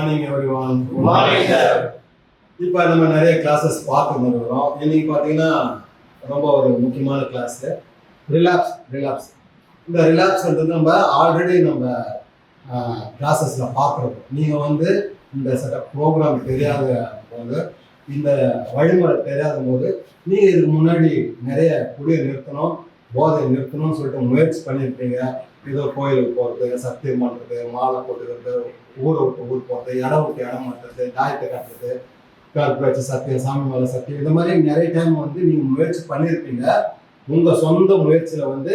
Morning everyone. Morning sir. இப்போ நம்ம நிறைய கிளாஸஸ் பார்த்துட்டு இருக்கிறோம். இன்னைக்கு பார்த்தீங்கன்னா ரொம்ப ஒரு முக்கியமான கிளாஸ் ரிலாப்ஸ். இந்த ரிலாப்ஸ்ன்றது நம்ம ஆல்ரெடி நம்ம கிளாஸஸில் பார்க்குறோம். நீங்கள் வந்து இந்த ப்ரோக்ராம் தெரியாத போது, இந்த வழிமுறை தெரியாத போது நீங்கள் இதுக்கு முன்னாடி நிறைய குடியை நிறுத்தணும், போதை நிறுத்தணும்னு சொல்லிட்டு முயற்சி பண்ணியிருப்பீங்க. ஏதோ கோயிலுக்கு போகிறது, சத்தியம் பண்ணுறது, மாலை போட்டுக்கிறது, ஊரை விட்டு ஊர் போகிறது, இடம் விட்டு இடம் மாற்றுறது, தாயத்தை காட்டுறது, கருப்பு வச்சு சத்தியம், சாமி மேலே சத்தியம், இந்த மாதிரி நிறைய டைம் வந்து நீங்கள் முயற்சி பண்ணியிருப்பீங்க. உங்கள் சொந்த முயற்சியில் வந்து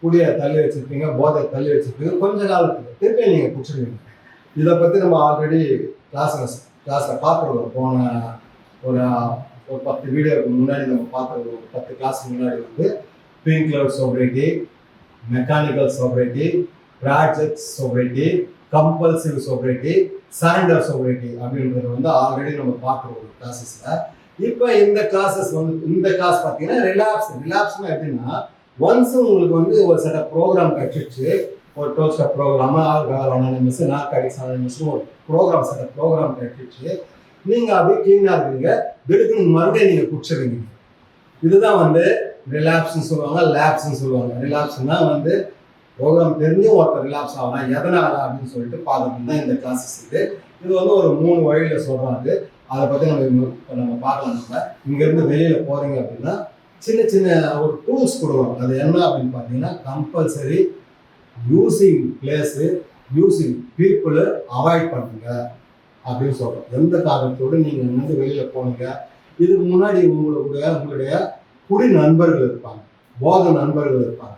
குடியை தள்ளி வச்சுருப்பீங்க, போதையை தள்ளி வச்சுருப்பீங்க. கொஞ்ச காலத்துக்கு திருப்பி நீங்கள் பிடிச்சிருவீங்க. இதை பற்றி நம்ம ஆல்ரெடி கிளாஸில் பார்த்துருவோம். போன ஒரு 10 வீடியோக்கு முன்னாடி நம்ம பார்த்துருவோம். 10 கிளாஸுக்கு முன்னாடி வந்து pink cloud sobriety, mechanical sobriety, project sobriety, compulsive sobriety, surrender sobriety அப்படின்றது வந்து ஆல்ரெடி நம்ம பார்த்துருவோம் கிளாஸஸில். இப்போ இந்த கிளாஸ் பார்த்தீங்கன்னா ரிலாப்ஸ்னா எப்படின்னா, ஒன்ஸ் உங்களுக்கு வந்து ஒரு சில ப்ரோக்ராம் கற்றுச்சு, ஒரு 12 step program, alcohol anonymous, narcotics anonymous, ஒரு ப்ரோக்ராம் கற்றுச்சு. நீங்கள் அப்படியே க்ளீனாக இருக்கீங்க, திடுக்குன்னு மறுபடியும் நீங்கள் குடிச்சிடுவீங்க. இதுதான் வந்து ரிலாப்ஸ்ன்னு சொல்லுவாங்க, லேப்ஸ்ன்னு சொல்லுவாங்க. ரிலாப்ஸ்னா வந்து ப்ரோக்ராம் தெரிஞ்சும் ஒருத்தர் ரிலாப்ஸ் ஆகலாம், எதனால அப்படின்னு சொல்லிட்டு பார்க்கணும் தான் இந்த கிளாஸஸ் இருக்குது. இது வந்து ஒரு 3 வழியில் சொல்கிறாங்க. அதை பற்றி நம்ம பார்க்கலாம். நம்ம இங்கேருந்து வெளியில் போகிறீங்க அப்படின்னா சின்ன ஒரு டூல்ஸ் கொடுக்குறோம். அது என்ன அப்படின்னு பார்த்தீங்கன்னா, compulsory using place, using people avoid பண்ணுங்க அப்படின்னு சொல்கிறோம். எந்த காரணத்தோடு நீங்கள் வந்து வெளியில் போனீங்க, இதுக்கு முன்னாடி உங்களுடைய குடி நண்பர்கள் இருப்பாங்க, போதை நண்பர்கள் இருப்பாங்க.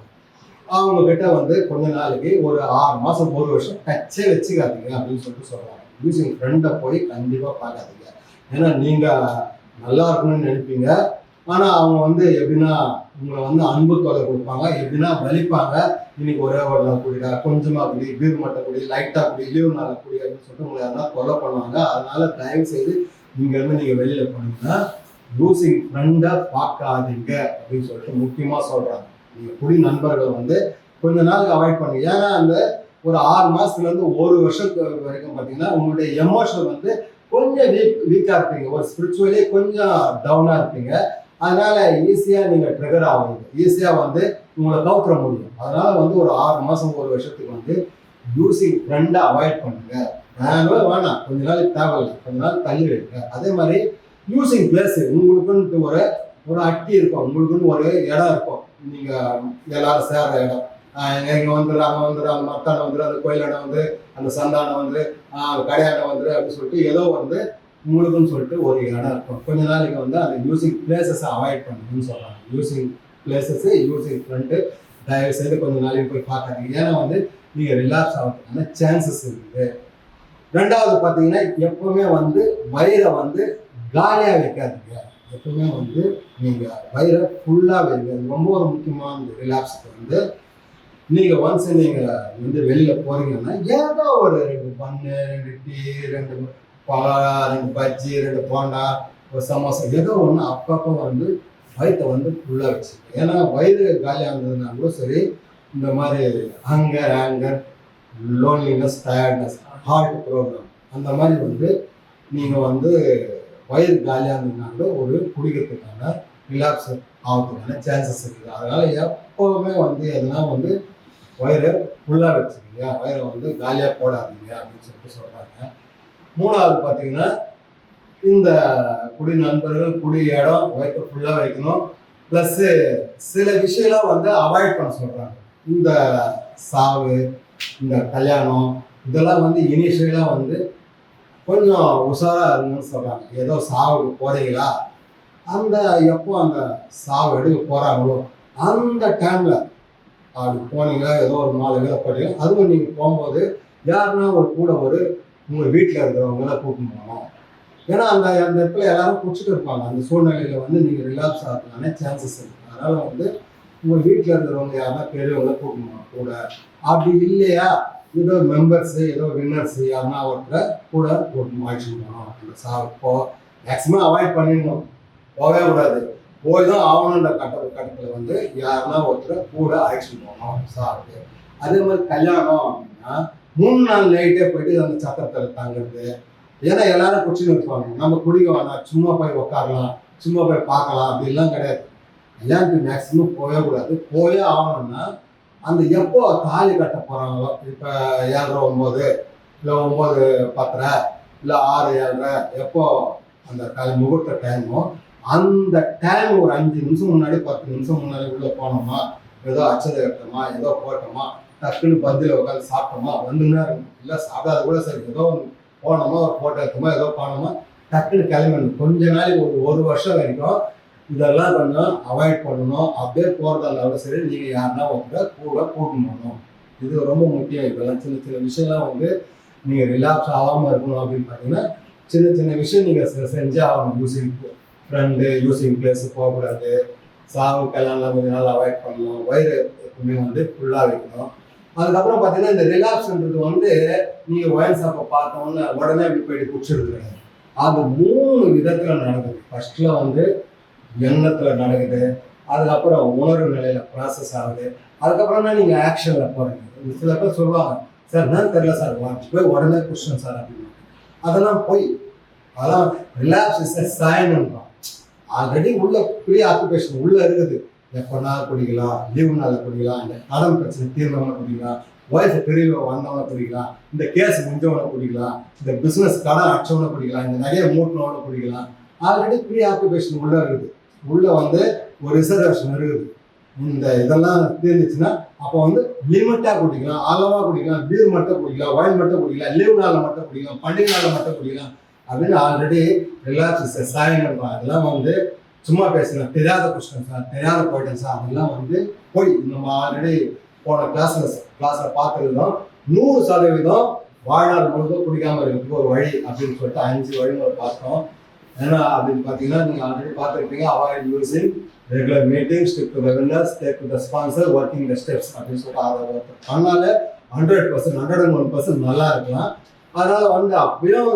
அவங்க கிட்ட வந்து கொஞ்ச நாளைக்கு ஒரு 6 மாதம் 1 வருஷம் டச்சே வச்சுக்காதீங்க அப்படின்னு சொல்கிறாங்க. யூஸிங் ஃப்ரெண்டை போய் கண்டிப்பாக பார்க்காதீங்க. ஏன்னா நீங்கள் நல்லா இருக்கணும்னு நினைப்பீங்க. ஆனால் அவங்க வந்து எப்படின்னா உங்களை வந்து அன்பு தொலை கொடுப்பாங்க, எப்படின்னா வலிப்பாங்க. இன்னைக்கு ஒரே ஒரு நாள் குடிடா, கொஞ்சமாக குடி, பீர் மட்டும் குடி, லைட்டாக குடி, லீவ் நாள் குடி அப்படின்னு சொல்லிட்டு உங்களை யாரா கொலை பண்ணுவாங்க. அதனால தயவு செய்து இங்கேருந்து நீங்கள் வெளியில் போனீங்கன்னா யூஸிங் ஃப்ரெண்டை பார்க்காதீங்க அப்படின்னு சொல்லிட்டு முக்கியமாக சொல்கிறாங்க. நீங்கள் குடி நண்பர்கள் வந்து கொஞ்ச நாளுக்கு அவாய்ட் பண்ணுங்க. ஏன்னா அந்த ஒரு 6 மாதத்துலேருந்து 1 வருஷத்துக்கு வரைக்கும் பார்த்தீங்கன்னா உங்களுடைய எமோஷன் வந்து கொஞ்சம் வீக்காக இருப்பீங்க, ஒரு ஸ்பிரிச்சுவலி கொஞ்சம் டவுனாக இருப்பீங்க. அதனால ஈஸியாக நீங்கள் ட்ரிகர் ஆகுங்க, ஈஸியாக வந்து உங்களை கவுத்துற முடியும். அதனால வந்து ஒரு 6 மாதம் 1 வருஷத்துக்கு வந்து யூஸிங் ஃப்ரெண்டை அவாய்ட் பண்ணுங்க. வேணாம், கொஞ்ச நாளைக்கு தேவையில்லை, கொஞ்ச நாள் தள்ளி வைங்க. அதே மாதிரி யூஸிங் பிளேஸ், உங்களுக்குன்ட்டு ஒரு அட்டி இருக்கும், உங்களுக்குன்னு ஒரு இடம் இருக்கும், நீங்கள் எல்லாரும் சேர்ற இடம். இங்கே வந்துடு, அங்கே வந்துடு, அந்த மத்தானை வந்துடு, அந்த கோயிலான வந்து, அந்த சந்தானம் வந்து, கடையானை வந்துடு அப்படின்னு சொல்லிட்டு ஏதோ வந்து உங்களுக்குன்னு சொல்லிட்டு ஒரு இடம் இருக்கும். கொஞ்ச நாளைக்கு வந்து அந்த யூஸிங் பிளேசஸை அவாய்ட் பண்ணுன்னு சொல்கிறாங்க. யூஸிங் பிளேசஸ், யூஸிங் ஃப்ரெண்டு தயவு செய்து கொஞ்ச நாளைக்கு போய் பார்க்காதீங்க. ஏன்னா வந்து நீங்கள் ரிலாக்ஸ் ஆகிறதுக்கான சான்சஸ் இருக்குது. 2வது பார்த்தீங்கன்னா, எப்பவுமே வந்து வயிறை வந்து காலியாக வைக்காதீங்க. எப்பவுமே வந்து நீங்கள் வயிறை ஃபுல்லாக வைங்க. ரொம்ப ஒரு முக்கியமான ரிலாக்ஸுக்கு வந்து நீங்கள் ஒன்ஸ் நீங்கள் வந்து வெளியில் போகிறீங்கன்னா ஏதோ ஒரு 2 பன்னு, 2 டீ, 2 பலா, 2 பஜ்ஜி, 2 போண்டா, ஒரு சமோசா, ஏதோ ஒன்று அப்பப்போ வந்து வயிற்றை வந்து ஃபுல்லாக வச்சுக்கோங்க. ஏன்னா வயிறு காலியானதுனா கூட சரி, இந்த மாதிரி anger, loneliness, tiredness, heart problem, அந்த மாதிரி வந்து நீங்கள் வந்து வயிறு காலியானதுனா கூட ஒரு குடிக்கிறதுக்கான ரிலாக்ஸ் ஆகிறதுக்கான சான்சஸ் இருக்குது. அதனால் எப்போவுமே வந்து எதுனா வந்து வயிறை ஃபுல்லாக வச்சுக்கோங்க, வயிறை வந்து காலியாக போடாதீங்க அப்படின்னு சொல்லிட்டு சொல்கிறாங்க. 3வது பார்த்தீங்கன்னா, இந்த குடி நண்பர்கள், குடி இடம், வயிற்றை ஃபுல்லாக வைக்கணும். ப்ளஸ்ஸு சில விஷயம்லாம் வந்து அவாய்ட் பண்ண சொல்கிறாங்க. இந்த சாவு, இந்த கல்யாணம், இதெல்லாம் வந்து இனிஷியலாக வந்து கொஞ்சம் உஷாராக இருங்கன்னு சொல்கிறாங்க. ஏதோ சாவுக்கு போகிறீங்களா, எப்போ அந்த சாவு எடுக்க போகிறாங்களோ அந்த டைமில் அப்படி போனீங்களா, ஏதோ ஒரு 4 வேலை போட்டீங்க, அதுவும் நீங்கள் போகும்போது யாருன்னா கூட உங்கள் வீட்டில் இருக்கிறவங்கள கூப்பிட்டு போகணும். ஏன்னா அந்த இடத்துல எல்லாரும் குடிச்சிட்டு இருப்பாங்க. அந்த சூழ்நிலையில் வந்து நீங்கள் ரிலாக்ஸ் ஆகிறதுக்கான சான்சஸ் இருக்குது. அதனால் வந்து உங்கள் வீட்டில் இருக்கிறவங்க யாருன்னா பெரியவங்கள கூப்பிடணும் கூட. அப்படி இல்லையா, ஏதோ மெம்பர்ஸு, ஏதோ வின்னர்ஸு யாருன்னா ஒருத்தரை கூட கூட்டணும், ஆக்ஷன் பண்ணணும். அந்த சாவுப்போ மேக்ஸிமம் அவாய்ட் பண்ணிடணும், போகவே கூடாது. போய் தான் ஆகணுன்ற கட்டத்தில் வந்து யாருன்னா ஒருத்தரை கூட ஆக்ஷன் பண்ணணும் சாவுக்கு. அதே மாதிரி கல்யாணம் அப்படின்னா 3 நாள் நைட்டே போயிட்டு அந்த சத்திரத்தில் தங்குறது, ஏன்னா எல்லாரும் குடிச்சுன்னு இருப்பாங்க, நம்ம குடிக்க வேணாம், சும்மா போய் உட்காரலாம், சும்மா போய் பார்க்கலாம் அப்படிலாம் கிடையாது. கல்யாணத்துக்கு மேக்ஸிமம் போகவே கூடாது. போயே ஆகணும்னா அந்த எப்போ தாலி கட்ட போகிறாங்களோ, இப்போ 7:09 இல்லை 9:10 இல்லை 6:07 எப்போ அந்த முகூர்த்த டைமோ அந்த டைம் ஒரு 5 நிமிஷம் முன்னாடி 10 நிமிஷம் முன்னாடி உள்ளே போனோமா, ஏதோ அச்சதை கட்டோமா, ஏதோ போட்டோமா, டக்குன்னு பந்தியில் உட்காந்து சாப்பிட்டோமா, வந்துன்னா இருக்கும். இல்லை சாப்பிடாத கூட சரி, ஏதோ போனோமா, ஒரு ஃபோட்டோ எடுத்தோமா, ஏதோ போனோமா, டக்குன்னு கிளம்பணும். கொஞ்ச நாளைக்கு ஒரு வருஷம் வரைக்கும் இதெல்லாம் கொஞ்சம் அவாய்ட் பண்ணணும். அப்படியே போகிறதா இருந்தாலும் சரி, நீங்கள் யாருன்னா ஒருத்தர் கூட கூட்டணும் போகணும். இது ரொம்ப முக்கியம். இதெல்லாம் சின்ன சின்ன விஷயம்லாம் வந்து நீங்கள் ரிலாக்ஸ் ஆகாமல் இருக்கணும் அப்படின்னு பார்த்தீங்கன்னா சின்ன சின்ன விஷயம் நீங்கள் செஞ்சே ஆகணும். யூஸிங் ஃப்ரெண்டு, யூஸிங் பிளேஸு போகக்கூடாது, சாவு கல்யாணம் கொஞ்ச நாள் அவாய்ட் பண்ணணும், வயிறு எப்பவுமே வந்து ஃபுல்லாக வைக்கணும். அதுக்கப்புறம் பார்த்தீங்கன்னா இந்த ரிலாக்ஸ்ன்றது வந்து நீங்கள் ஒயின் ஷாப்பை பார்த்தோன்னு உடனே அப்படி போயிட்டு குடிச்சிருக்குறாங்க. அது 3 விதத்தில் நடக்குது. ஃபர்ஸ்ட்டில் வந்து எண்ணத்தில் நடக்குது, அதுக்கப்புறம் உணர்வு நிலையில் ப்ராசஸ் ஆகுது, அதுக்கப்புறம் தான் நீங்கள் ஆக்ஷனில் போகிறீங்க. சில பேர் சொல்லுவாங்க, சார் என்னன்னு தெரியல சார், போய் உடனே குடிச்சேன் சார் அப்படின்னு. அதெல்லாம் போய் அதெல்லாம் ரிலாக்ஸ் இஸ் எ சைன்ன்றோம். ஆல்ரெடி உள்ள ப்ரீ ஆக்குபேஷன் உள்ளே இருக்குது. எப்போனா குடிக்கலாம், லீவு நாளில் குடிக்கலாம், இந்த கடன் பிரச்சனை தீர்ந்தவனை குடிக்கலாம், வயசு பிரிவு வந்தவனை குடிக்கலாம், இந்த கேஸ் முடிஞ்சவனை குடிக்கலாம், இந்த பிஸ்னஸ் கடன் அடிச்சவனை குடிக்கலாம், இந்த நகையை மூட்டினவனை குடிக்கலாம். ஆல்ரெடி ப்ரீ ஆக்குபேஷன் உள்ளே இருக்குது. உள்ளே வந்து ஒரு ரிசர்வேஷன் இருக்குது. இந்த இதெல்லாம் தீர்ந்துச்சுன்னா அப்போ வந்து லிமிட்டாக குடிக்கலாம், அளவாக குடிக்கலாம், பீர் மட்டும் குடிக்கலாம், ஒயின் மட்டும் குடிக்கலாம், லீவ் நாளில் மட்டும் குடிக்கலாம், பண்டிகை நாளில் மட்டும் குடிக்கலாம் அப்படின்னு ஆல்ரெடி ரிலாக்ஸ் சாயங்கிறான். அதெல்லாம் வந்து சும்மா பேசுகிறேன், தெரியாத கொஸ்டின் சார், தெரியாத போயிட்டேன் சார், அதெல்லாம் வந்து போய் நம்ம ஆல்ரெடி போன கிளாஸில் பார்த்துருந்தோம். 100% வாழ்நாள் முழுக்க குடிக்காமல் இருக்கிறதுக்கு ஒரு வழி அப்படின்னு சொல்லிட்டு 5 வழிமுறை பார்த்தோம். ஏன்னா அப்படின்னு பார்த்தீங்கன்னா நீங்கள் ஆல்ரெடி பார்த்துருப்பீங்க. Avoid using regular meeting, stick to the winners, take to the sponsor, working the steps அப்படின்னு சொல்லிட்டு அதை பண்ணால 100%, 101% நல்லா இருக்கலாம். அதனால வந்து அப்படியும்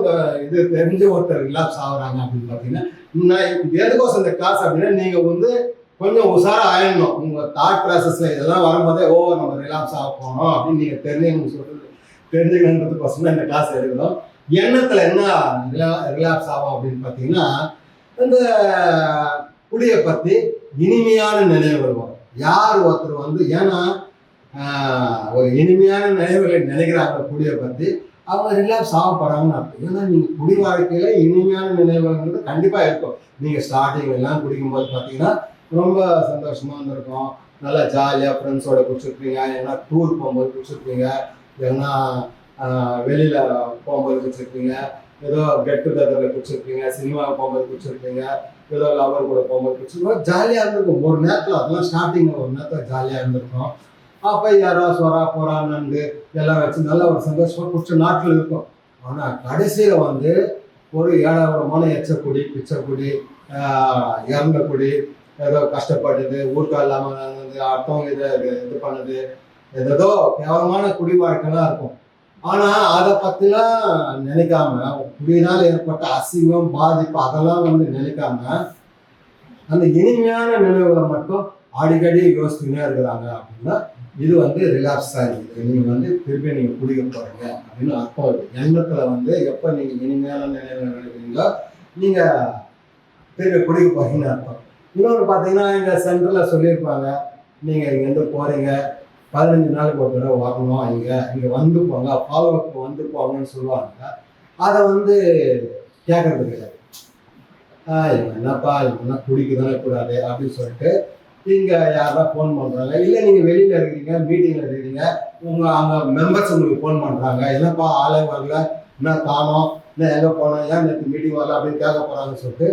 இது தெரிஞ்ச ஒருத்தர் ரிலாக்ஸ் ஆகுறாங்க அப்படின்னு பார்த்தீங்கன்னா, நான் இது எதுக்கோசம் இந்த கிளாஸ் அப்படின்னா நீங்கள் வந்து கொஞ்சம் உஷாராக ஆயிடணும். உங்கள் தாட் ப்ராசஸில் இதெல்லாம் வரும்போதே நம்ம ரிலாக்ஸ் ஆக போகணும் அப்படின்னு நீங்கள் தெரிஞ்சுக்கணுன்றதுக்கோசம் இந்த கிளாஸ் எடுக்கணும். எண்ணத்தில் என்ன ரிலாக்ஸ் ஆகும் அப்படின்னு பார்த்தீங்கன்னா, இந்த குடியை பற்றி இனிமையான நினைவுகள் வரும். யார் ஒருத்தர் வந்து ஏன்னா ஒரு இனிமையான நினைவுகளை நினைக்கிறாங்க குடியை பற்றி, அவங்க ரிலாக்ஸ் ஆக போகிறாங்கன்னு அர்த்தம். ஏன்னா நீங்கள் குடி வாழ்க்கையில் இனிமையான நினைவுகள்ன்றது கண்டிப்பாக இருக்கும். நீங்கள் ஸ்டார்டிங் எல்லாம் குடிக்கும்போது பார்த்தீங்கன்னா ரொம்ப சந்தோஷமாக இருந்திருக்கும், நல்லா ஜாலியாக ஃப்ரெண்ட்ஸோட குடிச்சிருப்பீங்க, ஏன்னா டூர் போகும்போது குடிச்சிருப்பீங்க, ஏன்னா வெளியில் போகும்போது குடிச்சிருப்பீங்க, ஏதோ கெட் டுகெதரில் குடிச்சிருப்பீங்க, சினிமாவுக்கு போகும்போது குடிச்சிருப்பீங்க, ஏதோ லவர் கூட போகும்போது குடிச்சிருக்கோம், ஜாலியாக இருந்திருக்கும். ஒரு நேரத்தில் அதெல்லாம் ஸ்டார்டிங்கில் ஒரு நேரத்தில் ஜாலியாக இருந்திருக்கும். அப்போ யாரோ சொரா போரா நண்டு எல்லாம் வச்சு நல்லா ஒரு சந்தோஷமாக குடிச்ச நாட்டில் இருக்கும். ஆனால் கடைசியில் வந்து ஒரு ஏழாவரமான எச்சக்குடி, பிச்சைக்குடி, இறந்த குடி, ஏதோ கஷ்டப்பட்டது, ஊருக்கா இல்லாமல் அடுத்தவங்க இது பண்ணது, ஏதோ கேவலமான குடி வாழ்க்கைலாம் இருக்கும். ஆனால் அதை பற்றிலாம் நினைக்காம, குடியினால் ஏற்பட்ட அசிங்கம், பாதிப்பு அதெல்லாம் வந்து நினைக்காம அந்த இனிமையான நினைவுகளை மட்டும் அடிக்கடி யோசிச்சுன்னே இருக்கிறாங்க அப்படின்னா இது வந்து ரிலாக்ஸாக இருக்குது. நீங்கள் வந்து திருப்பி நீங்கள் குடிக்க போகிறீங்க அப்படின்னு அர்த்தம் இருக்குது. எண்ணத்தில் வந்து எப்போ நீங்கள் இனிமையான நினைவுகள் நினைக்கிறீங்களோ நீங்கள் திருப்பி குடிக்க போகிறீங்கன்னு அர்த்தம். இன்னொன்று பார்த்தீங்கன்னா இங்கே சென்டரில் சொல்லியிருப்பாங்க, நீங்கள் இங்கேருந்து போகிறீங்க, 15 நாளுக்கு ஒரு தடவை வரணும், இங்கே வந்து போங்க, ஃபாலோஅப் வந்து போங்கன்னு சொல்லுவாங்க. அதை வந்து கேட்கறது கிடையாது. என்னப்பா என்ன குடிக்க தானே கூடாது அப்படின்னு சொல்லிட்டு நீங்கள் யாரா ஃபோன் பண்ணுறாங்க, இல்லை நீங்கள் வெளியில் இருக்கிறீங்க, மீட்டிங்கில் இருக்கிறீங்க, அங்கே மெம்பர்ஸ் உங்களுக்கு ஃபோன் பண்ணுறாங்க, என்னப்பா ஆளே வரல, என்ன காணோம், என்ன எங்கே போனோம், ஏன் நேற்று மீட்டிங் வரல அப்படின்னு கேட்க போகிறாங்கன்னு சொல்லிட்டு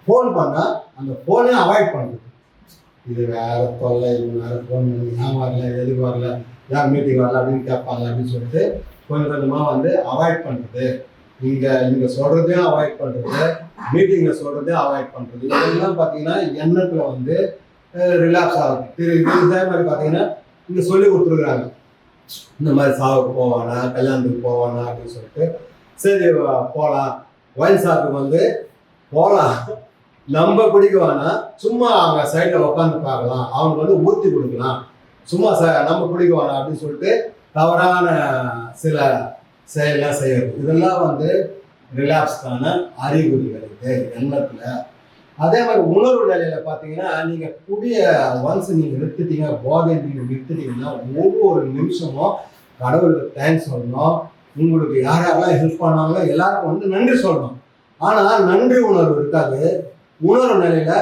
ஃபோன் பண்ணால் அந்த ஃபோனே அவாய்ட் பண்ணுறது. இது வேறு தொல்லை, இது வேறு ஃபோன் பண்ணி ஏன் வரல, எதுக்கு வரல, ஏன் மீட்டிங் வரல அப்படின்னு கேட்பாங்க அப்படின்னு சொல்லிட்டு கொஞ்சம் கொஞ்சமாக வந்து அவாய்ட் பண்ணுறது. இங்கே சொல்கிறதையும் அவாய்ட் பண்ணுறது, மீட்டிங்கில் சொல்கிறதையும் அவாய்ட் பண்ணுறது. இதெல்லாம் பார்த்தீங்கன்னா எண்ணத்தில் வந்து ரிலாக்ஸ் ஆகும். இதே மாதிரி பார்த்தீங்கன்னா இங்கே சொல்லி கொடுத்துருக்குறாங்க, இந்த மாதிரி சாவுக்கு போவானா, கல்யாணத்துக்கு போவானா அப்படின்னு சொல்லிட்டு. சரி போகலாம், ஒயின் ஷாப்புக்கு வந்து போகலாம், நம்ம பிடிக்குவானா சும்மா அவங்க சைடில் உட்காந்து பார்க்கலாம், அவங்க வந்து ஊற்றி கொடுக்கலாம், சும்மா நம்ம பிடிக்குவானா அப்படின்னு சொல்லிட்டு தவறான சில செயலாம் செய்யறது. இதெல்லாம் வந்து ரிலாப்ஸ்க்கான அறிகுறிகள் இது எண்ணத்துல. அதே மாதிரி உணர்வு நிலையில பாத்தீங்கன்னா நீங்க புதிய ஒன்ஸ் நீங்க நிறுத்திட்டீங்க, போதை நீங்க நிறுத்திட்டீங்கன்னா ஒவ்வொரு நிமிஷமும் கடவுளுக்கு தேங்க்ஸ் சொல்லணும். உங்களுக்கு யாரெல்லாம் ஹெல்ப் பண்ணாங்களோ எல்லாருக்கும் வந்து நன்றி சொல்லணும். ஆனா நன்றி உணர்வு இருக்காது. உணர்வு நிலையில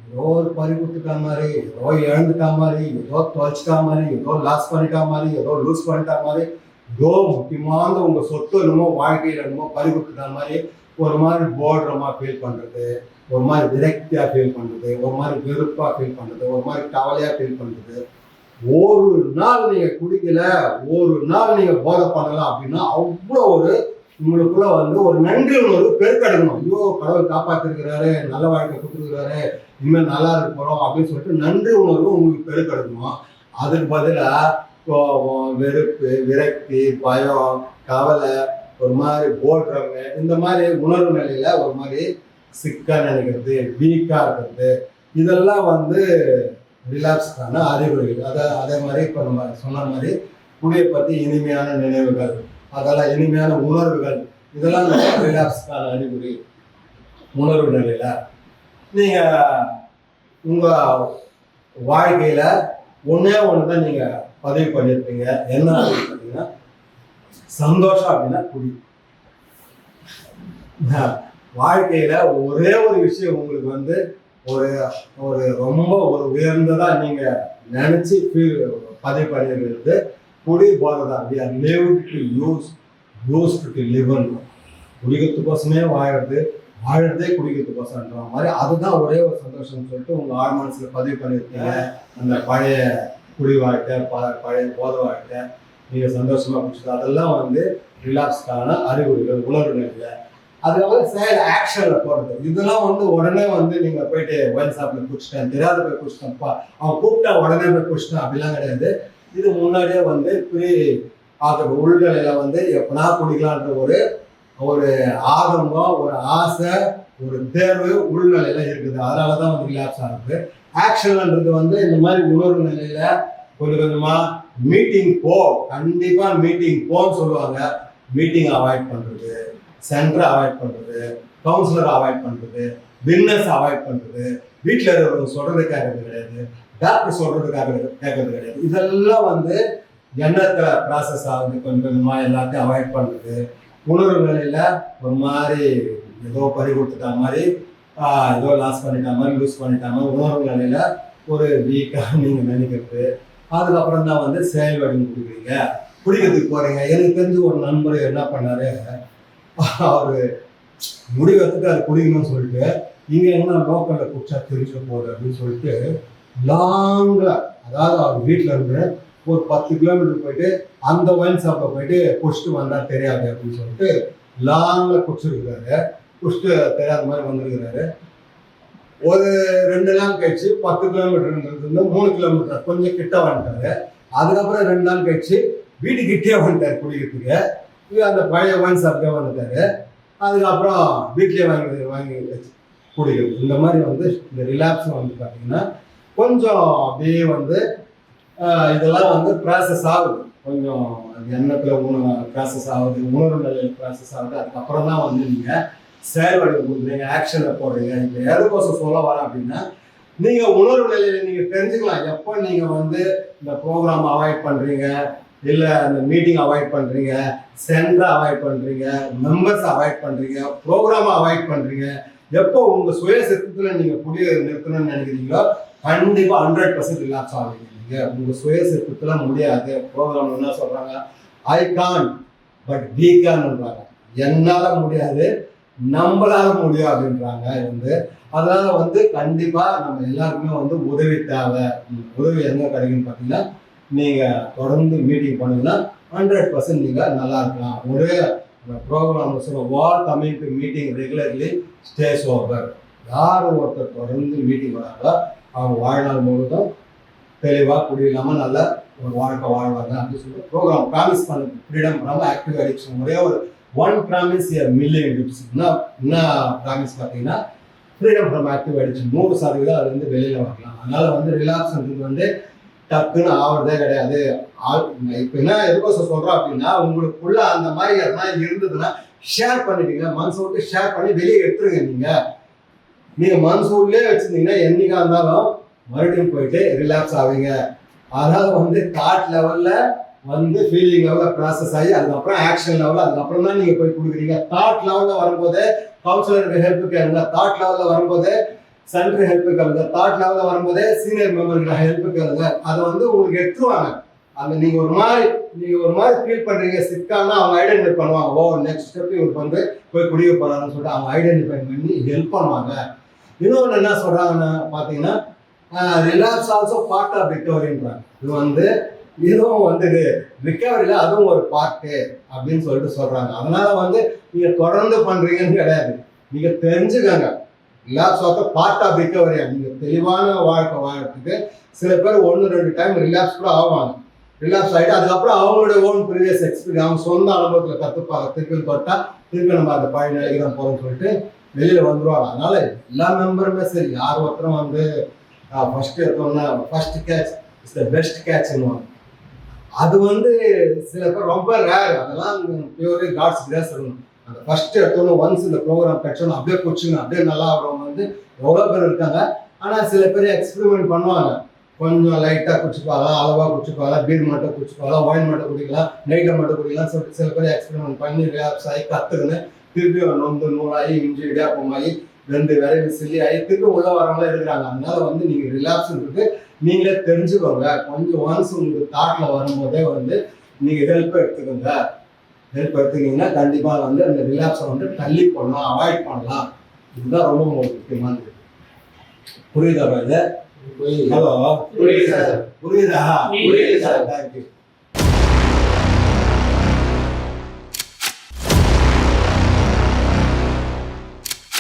ஏதோ ஒரு பறி கொடுத்துட்டா மாதிரி, ஏதோ இழந்துட்டா மாதிரி, ஏதோ தொலைச்சிட்டா மாதிரி, ஏதோ லாஸ் பண்ணிட்டா மாதிரி, ஏதோ லூஸ் பண்ணிட்டா மாதிரி, ஏதோ முக்கியமான உங்க சொத்து என்னமோ வாழ்க்கையில என்னமோ பறி கொடுத்துட்டா மாதிரி ஒரு மாதிரி போர்டுறமா ஃபீல் பண்றது, ஒரு மாதிரி விரக்தியா ஃபீல் பண்றது, ஒரு மாதிரி வெறுப்பா ஃபீல் பண்றது, ஒரு மாதிரி கவலையா ஃபீல் பண்றது. ஒரு நாள் நீங்க குடிக்கல, ஒரு நாள் நீங்க போதை பண்ணலாம் அப்படின்னா அவ்வளோ ஒரு உங்களுக்குள்ள வந்து ஒரு நன்றி உணர்வு பெருக்கெடுக்கணும். ஐயோ கடவுள் காப்பாத்திருக்கிறாரு, நல்ல வாழ்க்கை கொடுத்துருக்கிறாரு, இனிமேல் நல்லா இருக்க போறோம் அப்படின்னு சொல்லிட்டு நன்றி உணர்வு உங்களுக்கு பெருக்கெடுக்கணும். அதுக்கு பதிலாக கோபம், வெறுப்பு, விரக்தி, பயம், கவலை, ஒரு மாதிரி போடுறவங்க, இந்த மாதிரி உணர்வு நிலையில ஒரு மாதிரி சிக்கா நினைக்கிறது, வீக்கா இருக்கிறது, இதெல்லாம் வந்து ரிலாக்ஸ்க்கான அறிகுறிகள். அதே மாதிரி இப்போ நம்ம சொன்ன மாதிரி குடியை பற்றி இனிமையான நினைவுகள், அதெல்லாம் இனிமையான உணர்வுகள், இதெல்லாம் ரிலாக்ஸ்க்கான அறிகுறி. உணர்வு நிலையில நீங்க உங்க வாழ்க்கையில ஒன்னே ஒன்று தான் நீங்க பதிவு பண்ணியிருப்பீங்க. என்ன அப்படின்னு பார்த்தீங்கன்னா சந்தோஷம் அப்படின்னா குடி. வாழ்க்கையில ஒரே ஒரு விஷயம் உங்களுக்கு வந்து ஒரு ஒரு ரொம்ப ஒரு உயர்ந்ததா நீங்க நினைச்சு பதிவு பண்ணிருக்கிறது குடி போறதான். We are lived to use, used to live. குடிக்கிறதுக்கோசமே வாழறதே குடிக்கிறதுக்கோசம்ன்ற மாதிரி அதுதான் ஒரே ஒரு சந்தோஷம்னு சொல்லிட்டு உங்க ஆழ் மனசுல பதிவு பண்ணிருக்கீங்க. அந்த பழைய குடி வாழ்க்கை, பழைய போத வாழ்க்கை நீங்க சந்தோஷமா பிடிச்சது, அதெல்லாம் வந்து ரிலாக்ஸ்க்கான அறிகுறிகள், உணர்வு நிலையில. அதுக்கப்புறம் செயல் ஆக்ஷன்ல போறது, இதெல்லாம் வந்து உடனே வந்து நீங்க போயிட்டு ஒயின் ஷாப்ல குடிச்சிட்டேன், தெரியாத போய் குடிச்சிட்டேன்ப்பா, அவன் கூப்பிட்டா உடனே போய் குடிச்சிட்டேன் அப்படிலாம் கிடையாது. இது முன்னாடியே வந்து உள்நிலையில வந்து எப்பனா குடிக்கலான்ற ஒரு ஆதங்கம், ஒரு ஆசை, ஒரு தேர்வு உள்நிலையில இருக்குது. அதனாலதான் வந்து ரிலாக்ஸ் ஆகுது. ஆக்ஷன்ன்றது வந்து இந்த மாதிரி உணர்வு நிலையில கொஞ்சம் கொஞ்சமா மீட்டிங் கண்டிப்பா மீட்டிங் போன்னு சொல்லுவாங்க. மீட்டிங் அவாய்ட் பண்றது, சென்டரை அவாய்ட் பண்றது, கவுன்சிலரை அவாய்ட் பண்றது, பிசினஸ் அவாய்ட் பண்றது, வீட்டில் இருக்கிறவங்க சொல்றது கேட்கறது கிடையாது, டாக்டர் சொல்றதுக்காக கேட்கறது கிடையாது. இதெல்லாம் வந்து எண்ணத்துல ப்ராசஸ் ஆகுது. கொஞ்சம் கொஞ்சமா எல்லாத்தையும் அவாய்ட் பண்றது. உணர்வு நிலையில ஒரு மாதிரி ஏதோ பறி கொடுத்துட்டா மாதிரி, ஏதோ லாஸ் பண்ணிட்டா மாதிரி, லூஸ் பண்ணிட்டா மாதிரி உணர்வு நிலையில ஒரு வீக்கா நீங்க நினைக்கிறது. அதுக்கப்புறம் தான் வந்து செயல் வடிவம் கொடுக்குறீங்க, குடிக்கிறதுக்கு போறீங்க. எனக்கு தெரிஞ்சு ஒரு நண்பர் என்ன பண்ணாரு, அவரு முடிவெடுத்துட்டு அது குடிக்கணும்னு சொல்லிட்டு இங்க என்ன லோக்கல்ல குடிச்சா தெரிஞ்ச போகுது அப்படின்னு சொல்லிட்டு லாங்கா, அதாவது அவர் வீட்டுல இருந்து ஒரு 10 கிலோமீட்டர் போயிட்டு அந்த ஒயின் ஷாப்ல போயிட்டு குடிச்சிட்டு வந்தா தெரியாது அப்படின்னு சொல்லிட்டு லாங்ல குடிச்சிருக்கிறாரு. குடிச்சிட்டு தெரியாத மாதிரி வந்திருக்கிறாரு. ஒரு 2 நாள் கழிச்சு 10 கிலோமீட்டர் 3 கிலோமீட்டர் கொஞ்சம் கிட்ட வந்துட்டாரு. அதுக்கப்புறம் 2 நாள் கழிச்சு வீட்டுக்கிட்டே வந்துட்டாரு குடிக்கிறதுக்கு. அந்த பழைய ஒயின் ஷாப்க்கே வந்துட்டாரு. அதுக்கப்புறம் வீட்லயே வாங்கி வச்சு குடிக்கிறது. இந்த மாதிரி வந்து இந்த ரிலாக்ஸ் வந்து பார்த்தீங்கன்னா கொஞ்சம் அப்படியே வந்து இதெல்லாம் வந்து ப்ராசஸ் ஆகுது. கொஞ்சம் எண்ணத்துல ப்ராசஸ் ஆகுது, உணர்வு நிலையில் ப்ராசஸ் ஆகுது. அதுக்கப்புறம் தான் வந்து நீங்க செயல் வடிவம் கொடுக்குறீங்க, ஆக்ஷன்ல போடுறீங்க. இப்போ எதுக்கோசம் சொல்ல வரேன் அப்படின்னா, நீங்க உணர்வு நிலையில நீங்க தெரிஞ்சுக்கலாம் எப்போ நீங்க வந்து இந்த ப்ரோக்ராம் அவாய்ட் பண்றீங்க, இல்ல அந்த மீட்டிங் அவாய்ட் பண்றீங்க, சென்டரை அவாய்ட் பண்றீங்க, மெம்பர்ஸ் அவாய்ட் பண்றீங்க, ப்ரோக்ராம் அவாய்ட் பண்றீங்க. எப்போ உங்க சுய சித்தத்துல நீங்க புதிய நிறுத்தணும்னு நினைக்கிறீங்களோ கண்டிப்பா 100% ரிலாக்ஸ் ஆகுவீங்க. நீங்க உங்க சுய சித்தத்துல முடியாது. ப்ரோக்ராம் என்ன சொல்றாங்க, ஐ கான் பட் வி கேன்ன்றாங்க. என்னால முடியாது, நம்மளால முடியும் அப்படின்றாங்க. அதனால வந்து கண்டிப்பா நம்ம எல்லாருக்குமே வந்து உதவி தேவை. உதவி எங்க கிடைக்குன்னு பார்த்தீங்கன்னா, நீங்க தொடர்ந்து மீட்டிங் பண்ணீங்கன்னா 100% நீங்க நல்லா இருக்கலாம். ஒரே ப்ரோக்ராம் சொல்ல வால் coming to meeting regularly stay sober. யார் ஒருத்தர் தொடர்ந்து மீட்டிங் வராங்களோ அவங்க வாழ்நாள் முழுவதும் தெளிவாக குடியில்லாம நல்ல ஒரு வாழ்க்கை வாழ்வாங்க அப்படின்னு சொல்லிட்டு ப்ரோக்ராம் ப்ராமிஸ் பண்ண ஃப்ரீடம் ஃப்ரம் ஆக்டிவ் அடிக்ஷன். ஒரே ஒரு 1 ப்ராமிஸ் எ மில்லியன் டிப்ஸ். என்ன ப்ராமிஸ் பார்த்தீங்கன்னா, ஃப்ரீடம் ஃப்ரம் ஆக்டிவ் அடிக்ஷன் 100% அதுலேருந்து வெளியில் வரலாம். அதனால வந்து ரிலாக்ஸ்ன்றது வந்து டக்குன்னு ஆவறதே கிடையாது. இப்போ என்ன எதுக்கோ சொல்றோம் அப்படின்னா, உங்களுக்குள்ள அந்த மாதிரி எதனா இருந்ததுன்னா ஷேர் பண்ணிடுங்க. மனசு விட்டு ஷேர் பண்ணி வெளியே எடுத்துருங்க. நீங்க மனசு உள்ளே வச்சிருந்தீங்கன்னா என்னைக்கா இருந்தாலும் மறுபடியும் போயிட்டு ரிலாக்ஸ் ஆவீங்க. அதாவது வந்து தாட் லெவல்ல வந்து ஃபீலிங் லெவலில் ப்ராசஸ் ஆகி அதுக்கப்புறம் ஆக்ஷன் லெவலில் அதுக்கப்புறம் தான் நீங்கள் போய் கொடுக்குறீங்க. தாட் லெவலில் வரும்போது கவுன்சிலருக்கு ஹெல்ப் கேளுங்க. தாட் லெவலில் வரும்போது சென்ட்ரு ஹெல்ப் கேளுங்க. தாட் லெவலில் வரும்போதே சீனியர் மெம்பர்களை ஹெல்ப் கேளுங்க. அதை வந்து உங்களுக்கு எடுத்துருவாங்க. அந்த நீங்கள் ஒரு மாதிரி ஃபீல் பண்ணுறீங்க சிக்கானா அவங்க ஐடென்டிஃபை பண்ணுவாங்க. ஓ நெக்ஸ்ட் ஸ்டெப் இவருக்கு வந்து போய் குடிக்க போகிறாங்கன்னு சொல்லிட்டு அவங்க ஐடென்டிஃபை பண்ணி ஹெல்ப் பண்ணுவாங்க. இன்னொன்று என்ன சொல்கிறாங்கன்னு பார்த்தீங்கன்னா, ரிலாக்ஸ் ஆல்சோ பார்ட் ஆஃப் ரிகவரின்றாங்க. இது வந்து இதுவும் வந்து ரிகவரியில அதுவும் ஒரு பார்ட்டு அப்படின்னு சொல்லிட்டு சொல்றாங்க. அதனால வந்து நீங்க தொடர்ந்து பண்றீங்கன்னு கிடையாது. நீங்க தெரிஞ்சுக்கங்க, ரிலாக்ஸ் ஆக பார்ட் ஆஃப் ரிகவரியா. நீங்க தெளிவான வாழ்க்கை வாழறதுக்கு சில பேர் 1-2 டைம் ரிலாக்ஸ் கூட ஆவாங்க. ரிலாக்ஸ் ஆகிட்டு அதுக்கப்புறம் அவங்களோட ஓன் ப்ரீவியஸ் எக்ஸ்பீரியன்ஸ் அவங்க சொந்த அனுபவத்தில் கற்றுப்பாங்க. திருப்பி தொட்டா திருப்பி நம்ம அந்த பழைய நிலைக்கு தான் போகிறோம்னு சொல்லிட்டு வெளியில வந்துருவாங்க. அதனால எல்லா மெம்பருமே சரி, யார் ஒருத்தரும் வந்து ஃபர்ஸ்ட் எடுத்தோம்னா first catch is the best கேட்ச்னுவாங்க. அது வந்து சில பேர் ரொம்ப ரேர். அதெல்லாம் பியூர்லி காட்ஸ் கிரேஸ் இருக்கணும். அந்த ஃபர்ஸ்ட் எடுத்தோன்னு ஒன்ஸ் இந்த ப்ரோக்ராம் கிடைச்சோன்னு அப்படியே குடிச்சுங்க அப்படியே நல்லா ஆகிறவங்க வந்து எவ்வளோ பேர் இருக்காங்க. ஆனால் சில பேர் எக்ஸ்பெரிமெண்ட் பண்ணுவாங்க. கொஞ்சம் லைட்டாக குடிச்சுப்பாங்க, அளவாக குடிச்சுப்பாங்க, பீர் மட்டும் குடிச்சுப்பாங்க, ஒயின் மட்டும் குடிக்கலாம், நைட்டை மட்டும் குடிக்கலாம் சொல்லிட்டு சில பேர் எக்ஸ்பெரிமெண்ட் பண்ணி ரிலாக்ஸ் ஆகி கற்றுக்குன்னு திருப்பி நொந்து நூலாகி இஞ்சி இடியாப்பமாகி 2 விரைவு சில்லி ஆகி திருப்பி உள்ள வரவங்களே இருக்கிறாங்க. அதனால வந்து நீங்கள் ரிலாக்ஸ்ன்றது நீங்களே தெரிஞ்சுக்கோங்க. கொஞ்சம் ஒன்ஸ் உங்களுக்கு தாட்டில் வரும்போதே வந்து நீங்கள் ஹெல்ப் எடுத்துக்கோங்க. ஹெல்ப் எடுத்துக்கிங்கன்னா கண்டிப்பாக வந்து அந்த ரிலாக்ஸை வந்து தள்ளி பண்ணலாம், அவாய்ட் பண்ணலாம். இதுதான் ரொம்ப முக்கியமானது. புரியுதா இது? ஹலோ, புரியுதா? புரியுது சார். தேங்க்யூ.